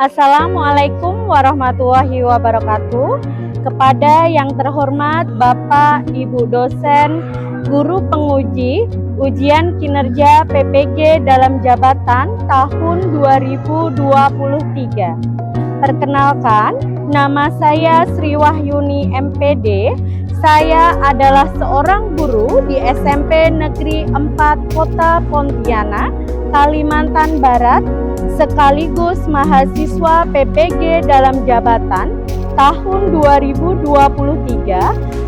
Assalamualaikum warahmatullahi wabarakatuh. Kepada yang terhormat Bapak, Ibu dosen, guru penguji ujian kinerja PPG dalam jabatan tahun 2023. Perkenalkan, nama saya Sri Wahyuni MPD. Saya adalah seorang guru di SMP Negeri 4 Kota Pontianak, Kalimantan Barat, sekaligus mahasiswa PPG dalam jabatan tahun 2023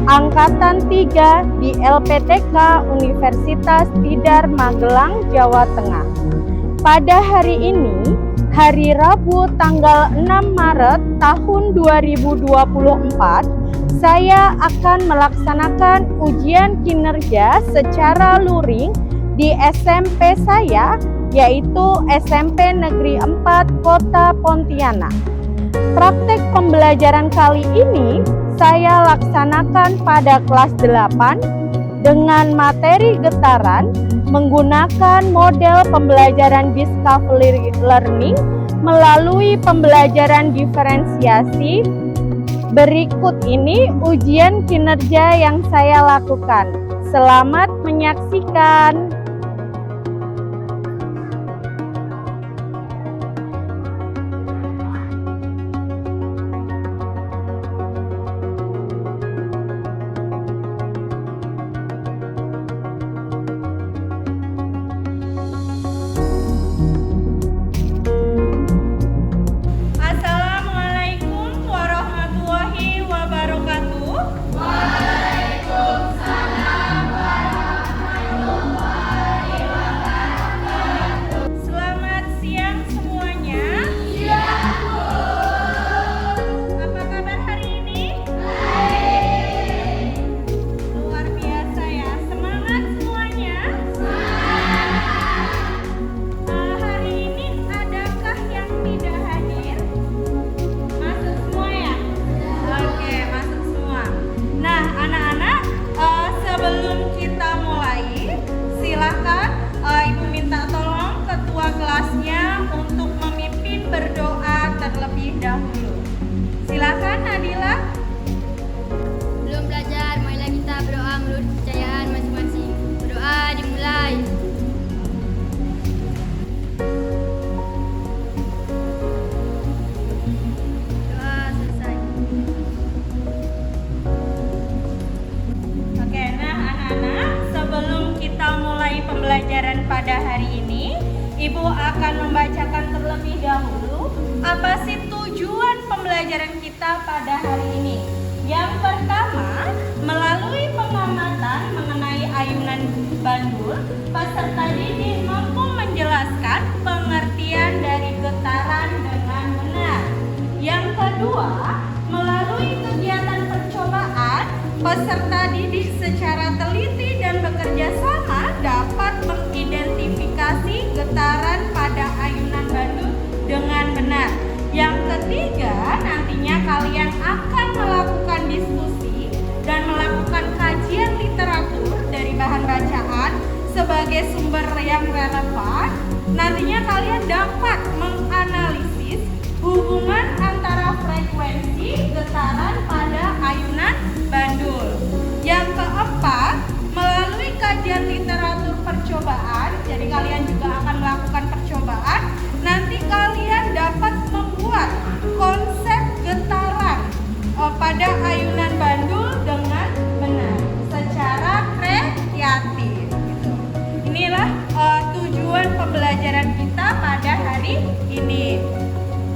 angkatan 3 di LPTK Universitas Tidar Magelang, Jawa Tengah. Pada hari ini, hari Rabu tanggal 6 Maret tahun 2024, saya akan melaksanakan ujian kinerja secara luring di SMP saya, yaitu SMP Negeri 4 Kota Pontianak. Praktek pembelajaran kali ini saya laksanakan pada kelas 8 dengan materi getaran menggunakan model pembelajaran discovery learning melalui pembelajaran diferensiasi. Berikut ini ujian kinerja yang saya lakukan. Selamat menyaksikan. Ibu minta tolong ketua kelasnya untuk memimpin berdoa terlebih dahulu. Silakan Nadila. Belum belajar, marilah kita berdoa menurut kepercayaan masing-masing. Berdoa dimulai. Doa selesai. Oke, nah anak-anak, sebelum kita mulai pembelajaran pada hari ini, Ibu akan membacakan terlebih dahulu apa sih tujuan pembelajaran kita pada hari ini. Yang pertama, melalui pengamatan mengenai ayunan bandul, peserta didik mampu menjelaskan pengertian dari getaran dengan benar. Yang kedua, melalui kegiatan percobaan, peserta didik secara teliti dan bekerja sama dapat mengidentifikasi getaran pada ayunan bandul dengan benar. Yang ketiga, nantinya kalian akan melakukan diskusi dan melakukan kajian literatur dari bahan bacaan sebagai sumber yang relevan. Nantinya kalian dapat menganalisis hubungan antara frekuensi getaran pada ayunan bandul. Yang keempat, melalui kajian literatur percobaan, jadi kalian juga akan melakukan percobaan, nanti kalian dapat membuat konsep getaran pada ayunan bandul dengan benar secara kreatif gitu. Inilah tujuan pembelajaran kita pada hari ini.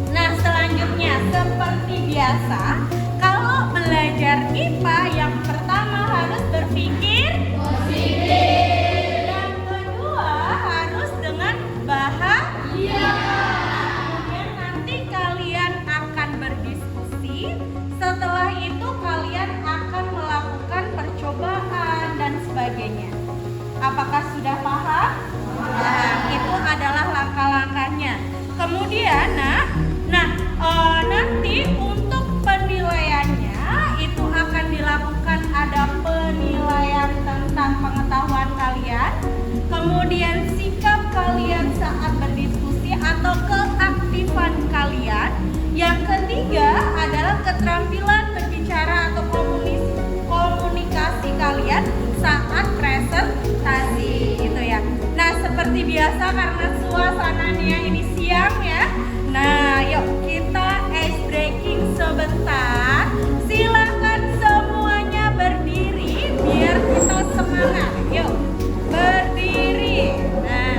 Nah, selanjutnya seperti biasa, kalau belajar IPA yang pertama harus berpikir positif. Yang kedua harus dengan bahagia. Kemudian nanti kalian akan berdiskusi. Setelah itu kalian akan melakukan percobaan dan sebagainya. Apakah sudah paham? Nah, itu adalah langkah-langkahnya. Kemudian, nanti untuk penilaian keterampilan berbicara atau komunikasi kalian saat presentasi gitu ya. Nah, seperti biasa karena suasananya ini siang ya. Nah, yuk kita ice breaking sebentar. Silakan semuanya berdiri biar kita semangat. Yuk, berdiri. Nah,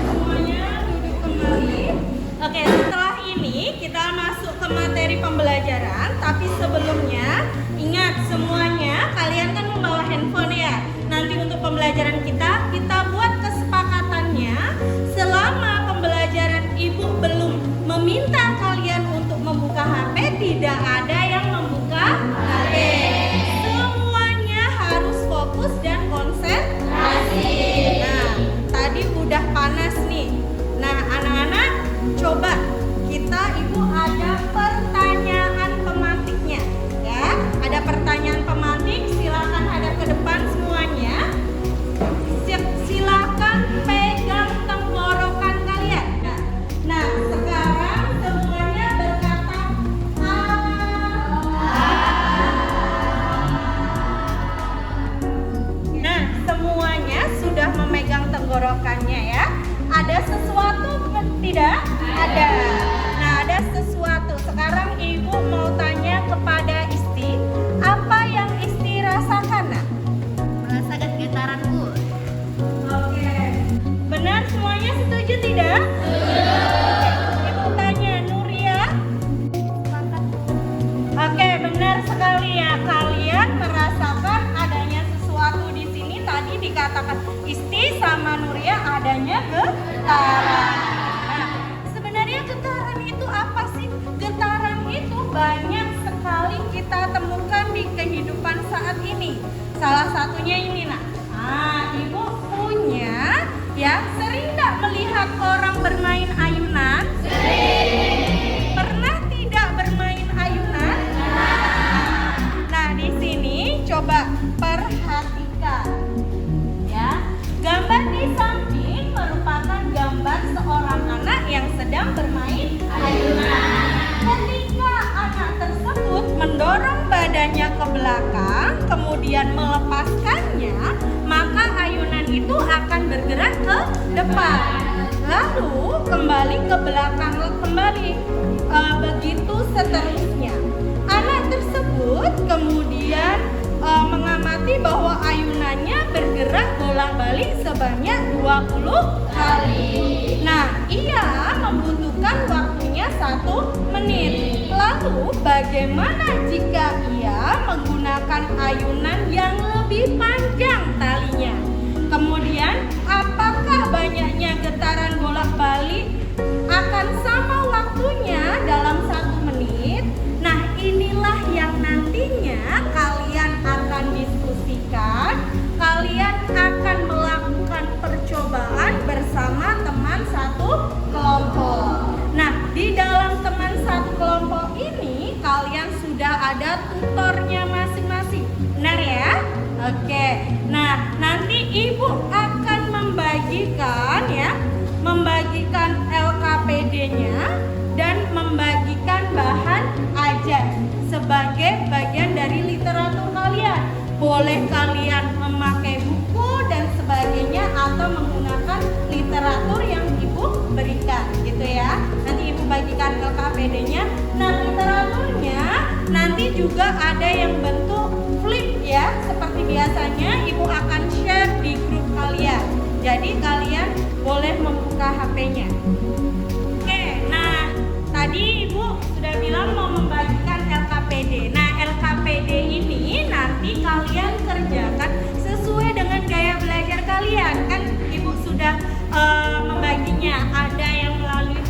semuanya duduk kembali. Oke, setelah ini kita masuk ke materi pembelajaran. Tapi sebelumnya, ingat semuanya, kalian kan membawa handphone ya. Nanti untuk pembelajaran kita buat kesepakatannya. Selama pembelajaran ibu belum meminta kalian untuk membuka HP, tidak ada yang membuka HP. Semuanya harus fokus dan konsentrasi. Nah, tadi udah panas nih. Nah, anak-anak, coba ibu ada pertanyaan pematiknya ya. Ada pertanyaan pematik, silakan hadap ke depan semuanya. Silakan pegang tenggorokan kalian. Nah, sekarang semuanya berkata Nah, semuanya sudah memegang tenggorokannya ya. Ada sesuatu tidak? Ada. Nah, ada sesuatu. Sekarang ibu mau tanya kepada Isti, apa yang Isti rasakan? Nah? Merasakan getaranku. Oke. Benar semuanya setuju tidak? Ibu tanya Nuria. Oke, benar sekali ya. Kalian merasakan adanya sesuatu di sini. Tadi dikatakan Isti sama Nuria adanya getaran. Nah, sebenarnya getaran itu apa sih? Getaran itu banyak sekali kita temukan di kehidupan saat ini. Salah satunya ini nak. Ibu punya ya, sering nggak melihat orang bermain ayunan? Sering. Pernah tidak bermain ayunan? Nah, di sini coba perhatikan ya. Gambar di samping merupakan gambar seorang anak yang sedang bermain ayunan. Ketika anak tersebut mendorong badannya ke belakang, kemudian melepaskannya, maka ayunan itu akan bergerak ke depan. Lalu kembali ke belakang kembali. Begitu seterusnya. Anak tersebut kemudian mengamati bahwa ayunannya bergerak bolak-balik sebanyak 20 kali. Nah, ia membutuhkan waktunya 1 menit. Lalu bagaimana jika ia menggunakan ayunan yang lebih panjang talinya? Kemudian apakah banyaknya getaran bolak-balik akan sama waktunya dalam 1 menit? Nah, inilah yang nantinya kalian akan diskusikan. Kalian akan melakukan percobaan bersama teman satu kelompok. Nah, di dalam teman satu kelompok ini kalian sudah ada tutornya masing-masing. Benar ya? Oke. Nah, nanti ibu akan membagikan LKPD-nya dan membagikan bahan ajar sebagai bagian dari literatur kalian. Boleh kalian memakai buku dan sebagainya atau menggunakan literatur yang ibu berikan gitu ya. Nanti ibu bagikan LKPD-nya. Nah, literaturnya nanti juga ada yang bentuk flip ya. Seperti biasanya ibu akan share di grup kalian. Jadi kalian boleh membuka HP-nya. Oke, nah tadi ibu sudah bilang mau membagikan LKPD. Nah, LKPD ini nanti kalian kerjakan sesuai dengan gaya belajar kalian. Kan ibu sudah membaginya, ada yang melalui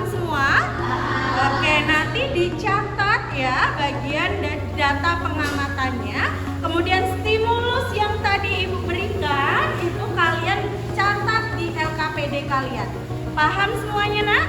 Paham semua? Oke, nanti dicatat ya bagian data pengamatannya. Kemudian stimulus yang tadi Ibu berikan itu kalian catat di LKPD kalian. Paham semuanya, Nak?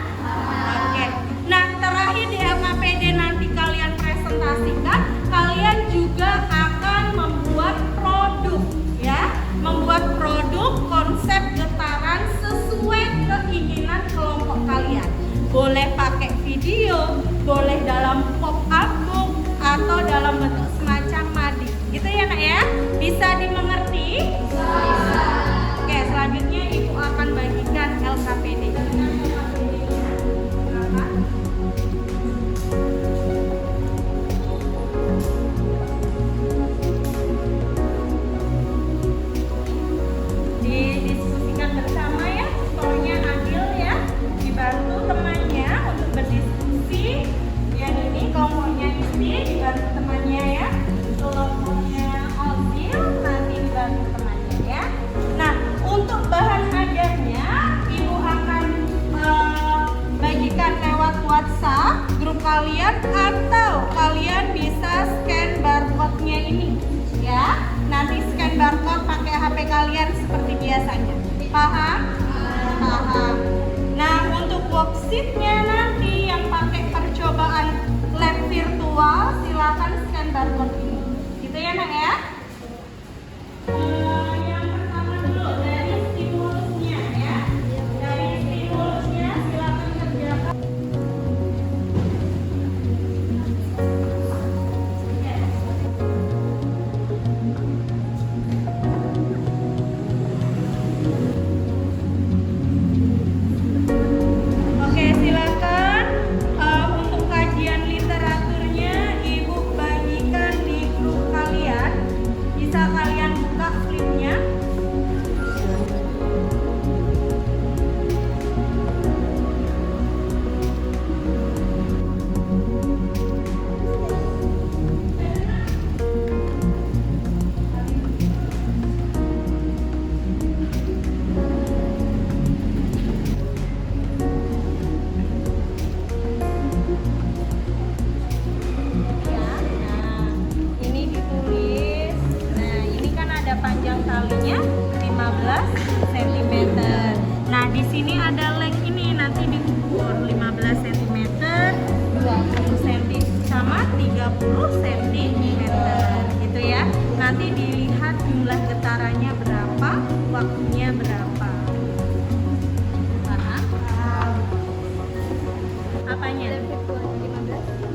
Oke. Nah, terakhir di LKPD nanti kalian presentasikan, kalian juga akan membuat produk ya. Membuat produk konsep getaran sesuai keinginan kelompok kalian. Boleh pakai video, boleh dalam pop-up book atau dalam bentuk semacam mading. Gitu ya, Nak ya? Bisa dimengerti? Bisa. Oke, selanjutnya Ibu akan bagikan LKPD. Didiskusikan bersama ya, skornya adil ya. Dibantu temannya untuk berdiskusi. Yang ini kelompoknya Isti dibantu temannya ya. Kelompoknya Alfil nanti dibantu temannya ya. Nah, untuk bahan ajarnya Ibu akan bagikan lewat WhatsApp grup kalian atau kalian bisa scan barcode-nya ini ya. Nanti scan barcode pakai HP kalian seperti biasanya. Paham? Paham. Nah, untuk worksheet-nya nanti yang pakai percobaan lab virtual silakan scan barcode ini. Gitu ya, Nak ya? Yang pertama dulu dari stimulusnya ya. Dari stimulusnya silakan kerjakan. Oke, silakan. Untuk kajian literaturnya Ibu bagikan di grup kalian. Bisa kalian buka flipnya. Ya, nah ini ditulis. Nah, ini kan ada panjang talinya 15 cm. Nah, di sini ada length ini nanti diukur 15 cm, 20 cm sama 30 cm. Gitu ya. Nanti dilihat jumlah getarannya berapa, waktunya berapa. Paham? Apanya?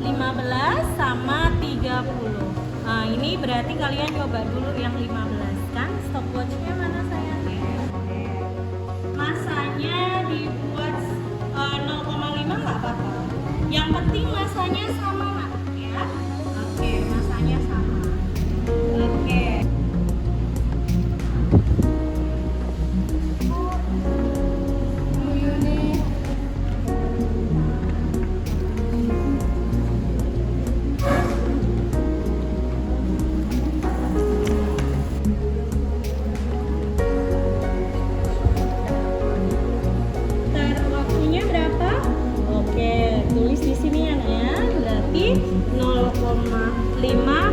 15 sama 30. Nah, ini berarti kalian coba dulu yang 15 kan? Stopwatchnya mana sayang? Masanya dibuat 0,5 nggak apa-apa. Yang penting masanya sama, Nak, ya. Oke, masanya sama. Oke. Waktunya berapa? Oke, tulis di sini ya, Nak ya. Berarti 0,5,5.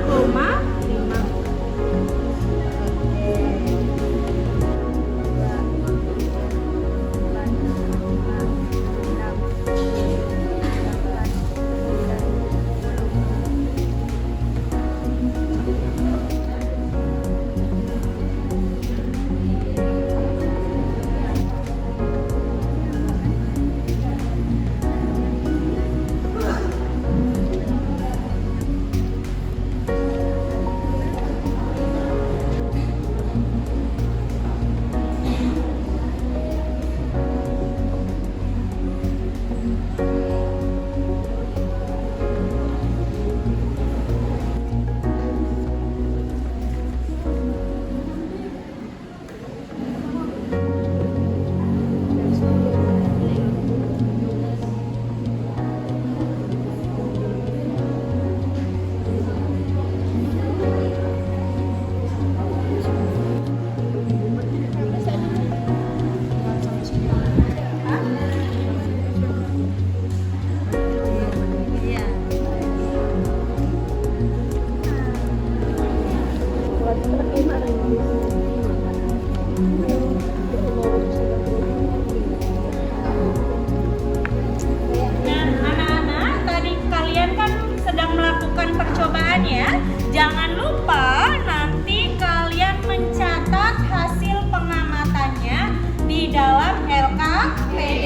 Nah, anak-anak, tadi kalian kan sedang melakukan percobaan ya. Jangan lupa nanti kalian mencatat hasil pengamatannya di dalam LKPD.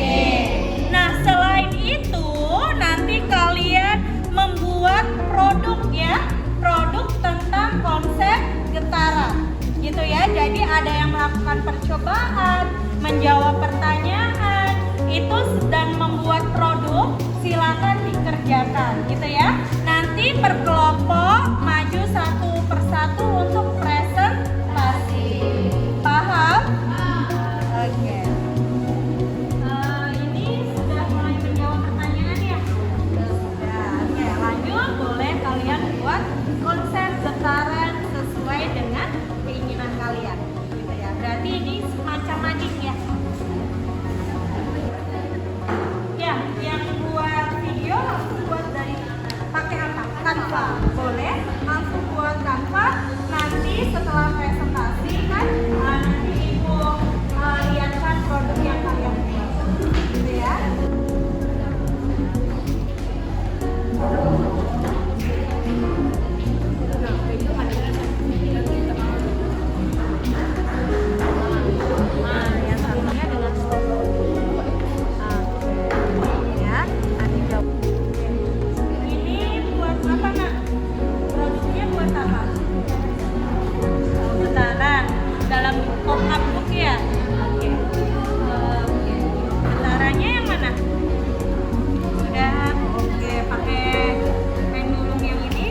Nah, selain itu nanti kalian membuat produk ya, produk tentang konsep getaran. Gitu ya. Jadi ada yang melakukan percobaan, menjawab pertanyaan, itu dan membuat produk, silakan dikerjakan gitu ya. Nanti per kelompok maju satu persatu untuk presentasi. Paham? Oke. Ini sudah mulai menjawab pertanyaan ya? Sudah. Oke, lanjut. Boleh kalian buat konsep getaran sesuai dengan keinginan kalian. Gitu ya. Berarti ini semacam mading ya. Ya, yang buat video langsung buat dari pakai apa? Canva. Boleh langsung buat Canva. Nanti setelah presentasi kan nanti ibu lihatkan produk yang kalian buat. Gitu ya. Yang satunya dengan stop. Ini buat apa nak? Produknya buat apa? Getaran dalam pop-up book ya? Oke. Getarannya yang mana? Sudah. Oke, pakai pendulum yang ini.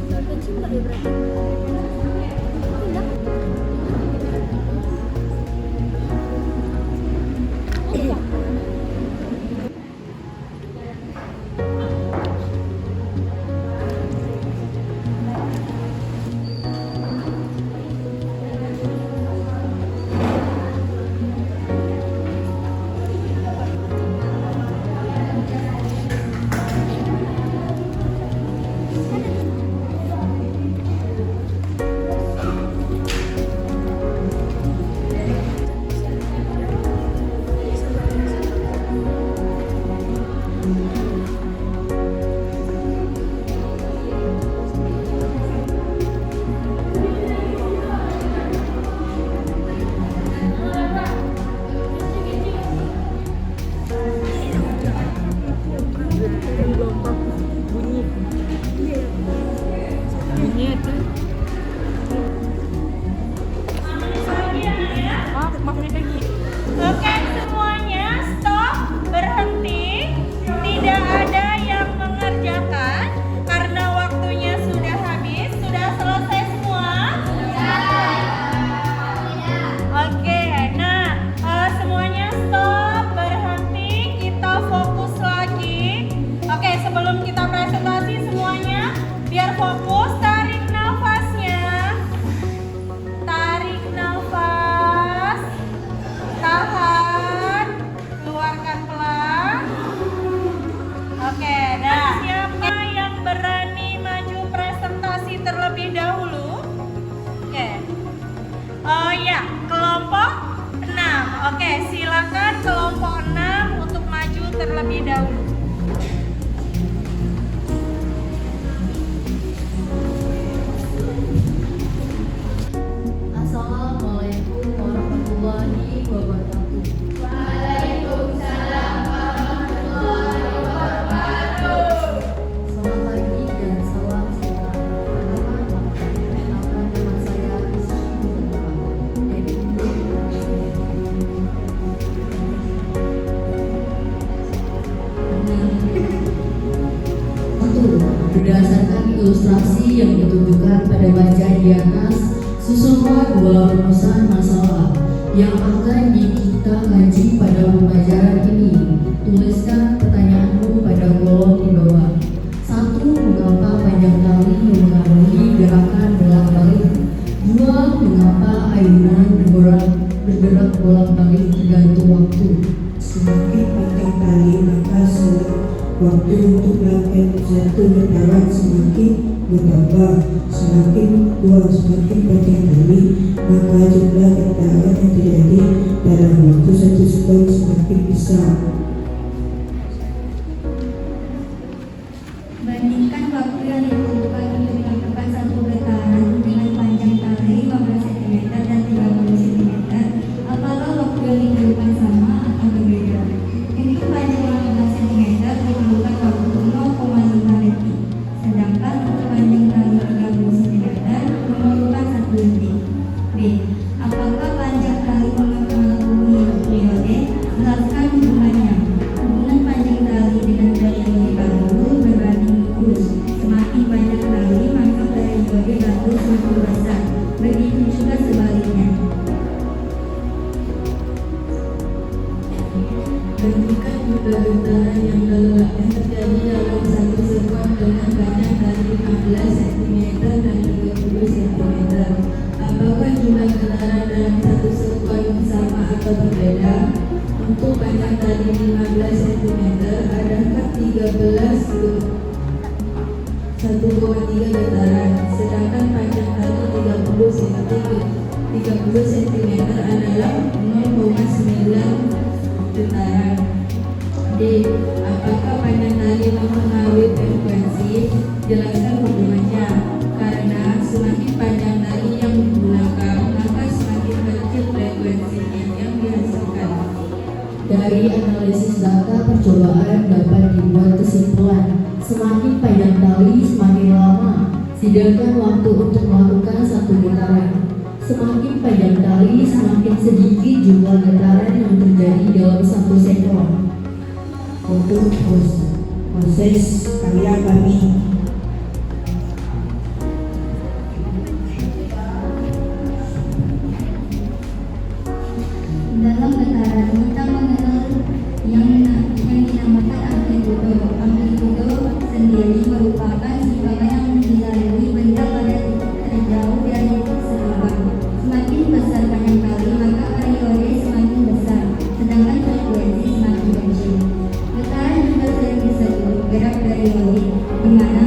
Frekuensi nggak ya berarti? Oke, semuanya stop, berhenti. Tidak ada yang mengerjakan karena waktunya sudah habis. Sudah selesai semua? Oke, nah semuanya stop, berhenti. Kita fokus lagi. Oke, sebelum kita presentasi semuanya, biar fokus, tarik nafasnya. Tarik nafas. Tahan, keluarkan pelan. Oke, nah siapa yang berani maju presentasi terlebih dahulu? Oke. Oh ya, kelompok 6. Oke, silakan kelompok 6 untuk maju terlebih dahulu. Assalamualaikum warahmatullahi wabarakatuh. Waalaikumsalam warahmatullahi wabarakatuh. Selamat pagi dan salam sejahtera. Perkenalkan nama saya Rizky dari berdasarkan ilustrasi yang ditunjukkan pada wajah di atas, susunlah dua rumusan masalah yang akan kita kaji pada pembelajaran Waktu untuk melakukan satu getaran semakin bertambah, semakin panjang tali, maka jumlah getaran yang terjadi dalam waktu 1 sekon semakin besar. Bandingkan waktu yang dibutuhkan untuk melakukan satu getaran dengan panjang tali 15 cm dan 30 cm. Apakah waktu yang dibutuhkan sama atau berbeda? Untuk panjang 15 cm diperlukan waktu 0,5 detik, sedangkan untuk panjang tali 30 cm memerlukan 1 detik. B. Apakah panjang tali mengalami periode? Jelaskan hubungannya. Hubungan panjang tali dengan periode batu berbanding lurus. Semakin panjang tali, maka periode batu semakin besar. Begitu juga sebaliknya. Bandingkan jumlah getaran yang terjadi dalam 1 sekon dengan panjang tali 15 cm dan 30 cm. Apakah jumlah getaran dalam 1 sekon sama atau berbeda? Untuk panjang tali 15 cm, adakah 1,3 getaran, sedangkan panjang tali 30 cm adalah 0,9 getaran. D. Apakah panjang tali mempengaruhi frekuensi? Jelaskan hubungannya. Karena semakin panjang tali yang digunakan, maka semakin kecil frekuensinya yang dihasilkan. Dari analisis data percobaan dapat dibuat kesimpulan, semakin panjang tali semakin lama, sedangkan waktu untuk melakukan satu getaran. Semakin panjang tali, semakin sedikit jumlah getaran yang terjadi dalam 1 sekon. Untuk proses karya kami. Dalam getaran, kita mengenal yang dinamakan amplitudo. Amplitudo sendiri merupakan simpanan yang dilalui benda pada titik terjauh dari titik serupa. Semakin besar panjang tali, maka periode semakin besar, sedangkan frekuensi semakin kecil. Getaran juga sering disebut gerak periodik, di mana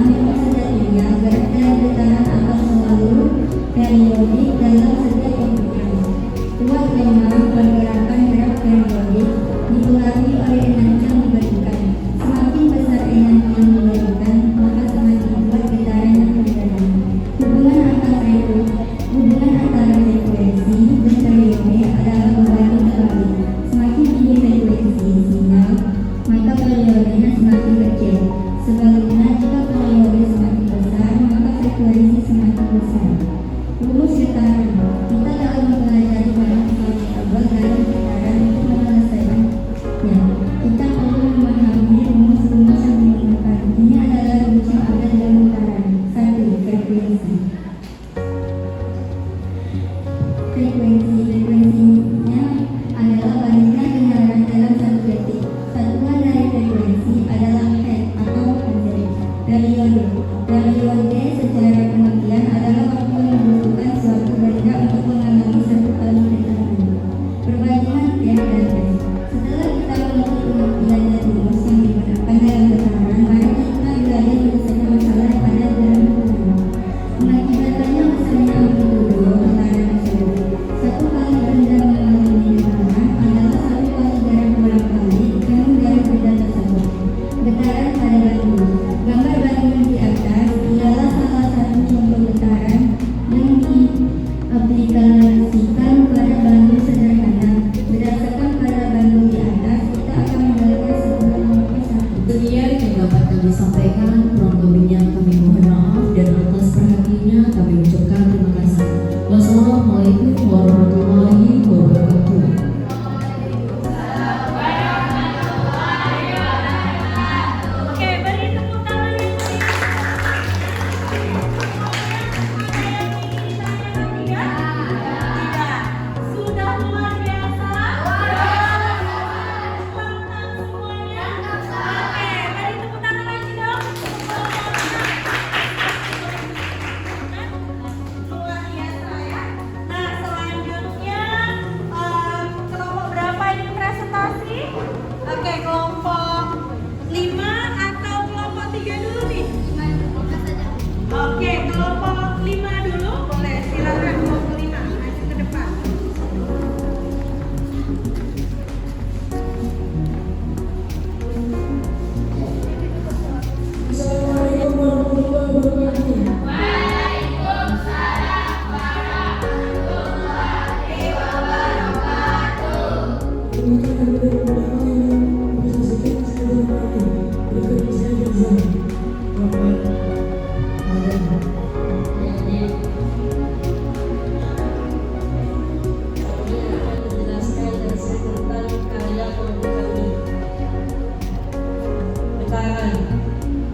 getaran.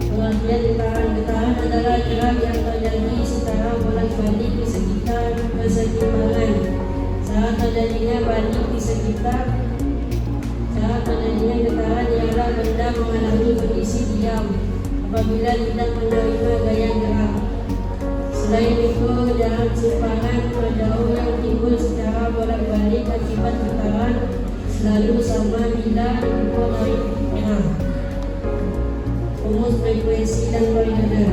Pengertian getaran adalah gerak yang terjadi secara bolak-balik di sekitar keseimbangan. Cara terjadinya getaran ialah benda mengalami kondisi diam apabila tidak menerima gaya gerak. Selain itu, jarak simpangan terjauh yang timbul secara bolak-balik akibat getaran selalu sama bila diukur dari tengah. Rumus frekuensi dan periode.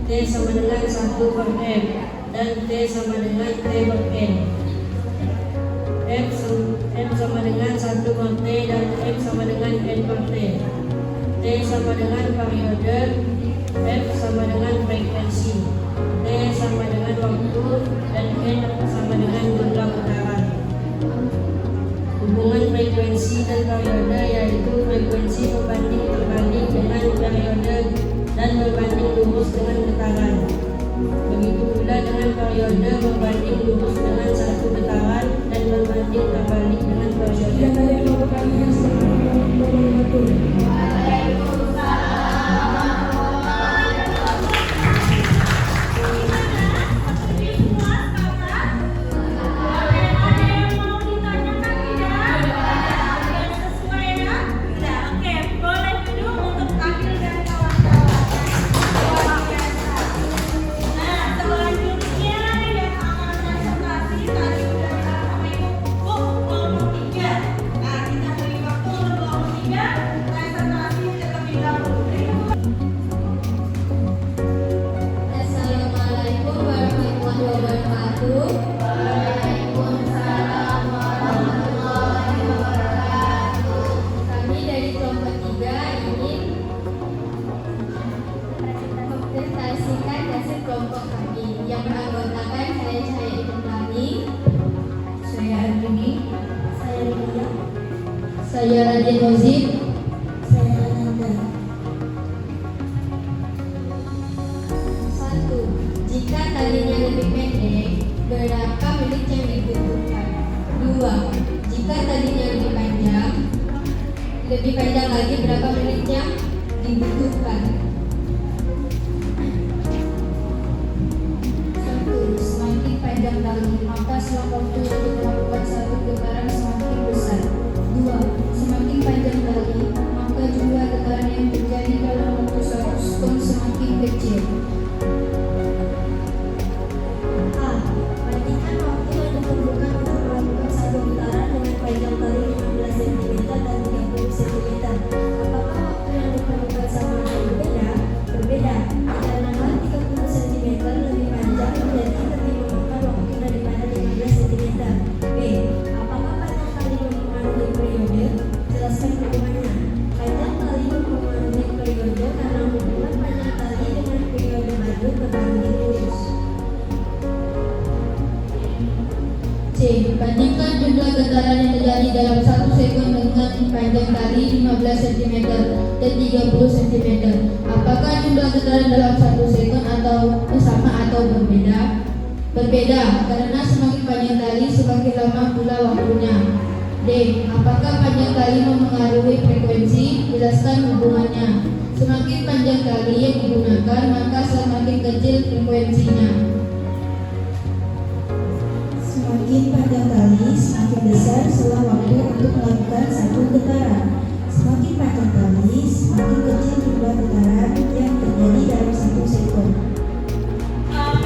T sama dengan 1 per M dan T sama dengan T per N. M sama dengan 1 per T dan M sama dengan N per T. T sama dengan periode, F sama dengan frekuensi, T sama dengan waktu, dan N sama dengan jumlah putaran. Hubungan frekuensi dan periode yaitu frekuensi berbanding terbalik dengan periode dan berbanding lurus dengan getaran. Begitu pula dengan periode berbanding lurus dengan satu getaran dan berbanding terbalik dengan periode. Assalamualaikum warahmatullahi wabarakatuh. Waalaikumsalam warahmatullahi wabarakatuh. Kami dari kelompok 3 ingin mempresentasikan hasil kelompok kami yang beranggotakan saya Ibrani, saya Arjuni, saya Lia, saya Raden Rozib, saya Ananda. 1. Jika talinya lebih pendek, berapa menit yang dibutuhkan? 2. Jika talinya lebih panjang lagi, berapa menit yang dibutuhkan? 1. Semakin panjang tali, maka selang waktu untuk melakukan satu getaran semakin besar. 2. Semakin panjang tali, maka jumlah getaran yang terjadi dalam waktu 1 sekon semakin kecil. A. Bandingkan waktu yang diperlukan untuk melakukan satu getaran dengan panjang tali 15 cm dan 30 cm. Apakah waktu yang diperlukan sama atau berbeda? Berbeda. Karena 30 cm lebih panjang, jadi lebih memakan waktu daripada 15 cm. B. Apakah panjang tali mempengaruhi periode? Jelaskan hubungannya. Panjang tali mempengaruhi periode karena hubungan panjang tali dengan periode baru berbanding lurus. C. Bandingkan jumlah getaran yang terjadi dalam 1 sekon dengan panjang tali 15 cm dan 30 cm. Apakah jumlah getaran dalam 1 sekon atau sama atau berbeda? Berbeda, karena semakin panjang tali semakin lama pula waktunya. D. Apakah panjang tali mempengaruhi frekuensi? Jelaskan hubungannya. Semakin panjang tali yang digunakan, maka semakin kecil frekuensinya. Semakin panjang tali, semakin besar selang waktu untuk melakukan satu getaran. Semakin panjang tali, semakin kecil jumlah getaran yang terjadi dalam 1 sekon.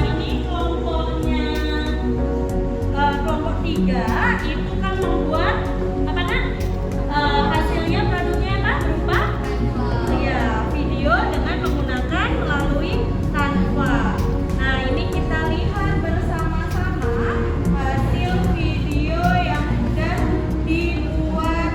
Ini kelompoknya kelompok 3 itu kan membuat apa kan? Hasilnya produknya apa? Berupa video dengan menggunakan melalui Canva. Nah, ini kita lihat bersama-sama hasil video yang sudah dibuat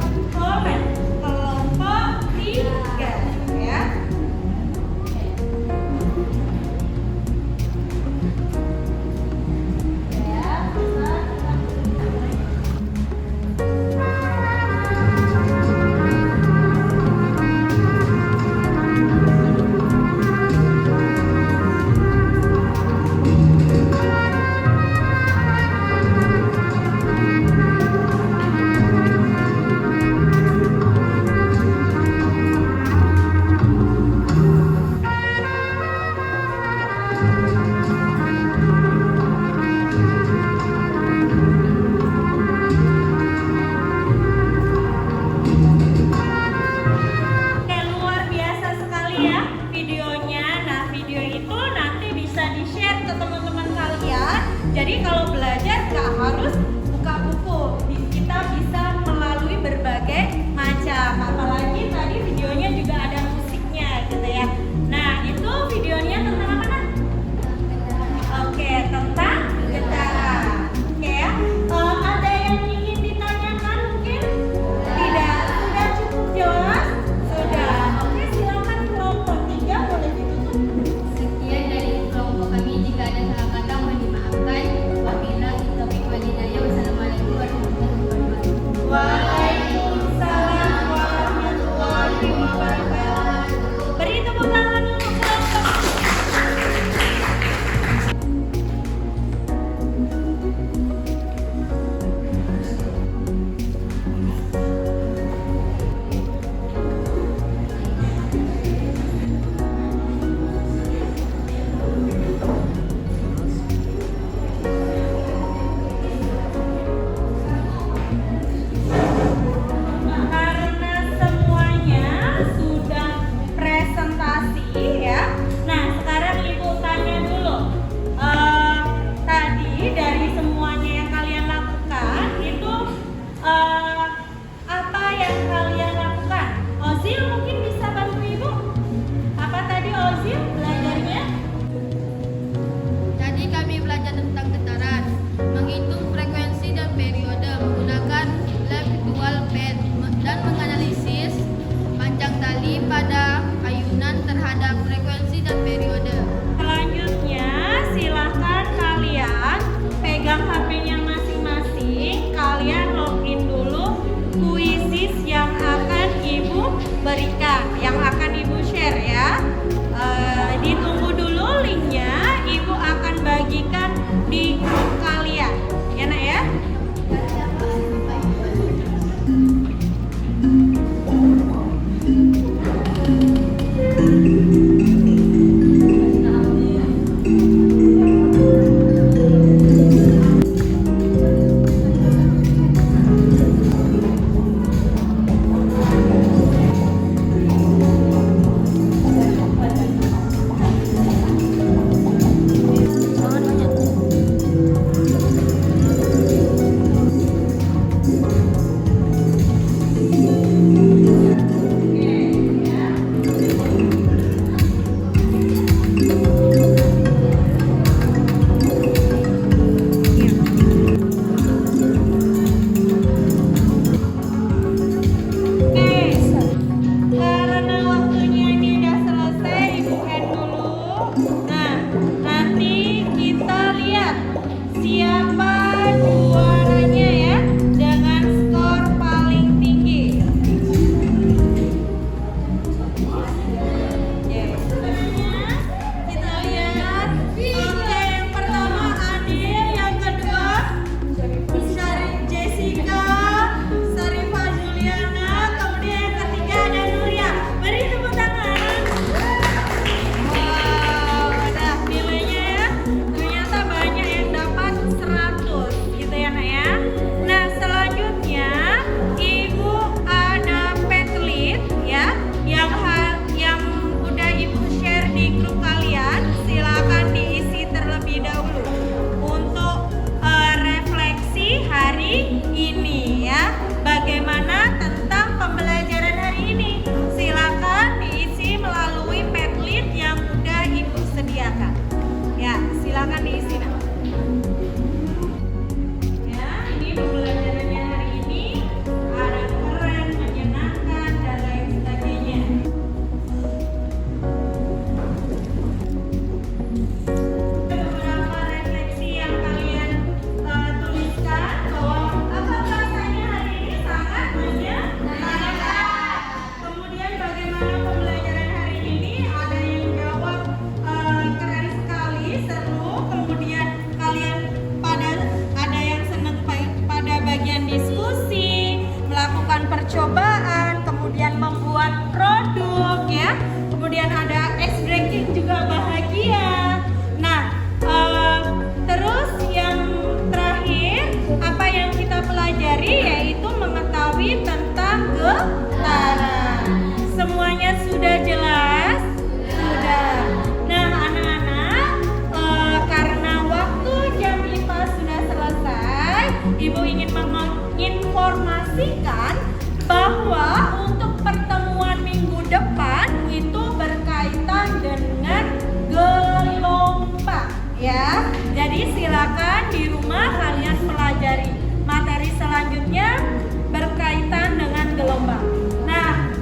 bahwa untuk pertemuan minggu depan itu berkaitan dengan gelombang ya. Jadi silakan di rumah kalian pelajari materi selanjutnya berkaitan dengan gelombang. Nah,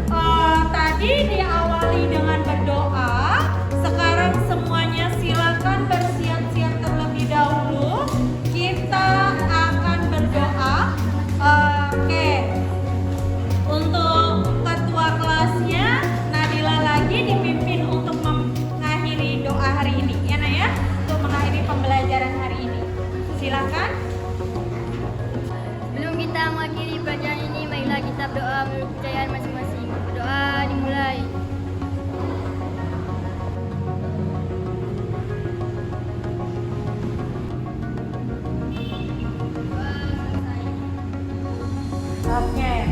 tadi diawali dengan berdoa. Sekarang semuanya silakan bersiap-siap terlebih dahulu. Kita akan berdoa. Oke. Untuk ketua kelasnya Nadila lagi dipimpin untuk mengakhiri doa hari ini ya Nak ya, untuk mengakhiri pembelajaran hari ini. Silakan. Sebelum kita mengakhiri pelajaran ini, marilah kita berdoa menurut kepercayaan masing-masing. Doa dimulai. Oke.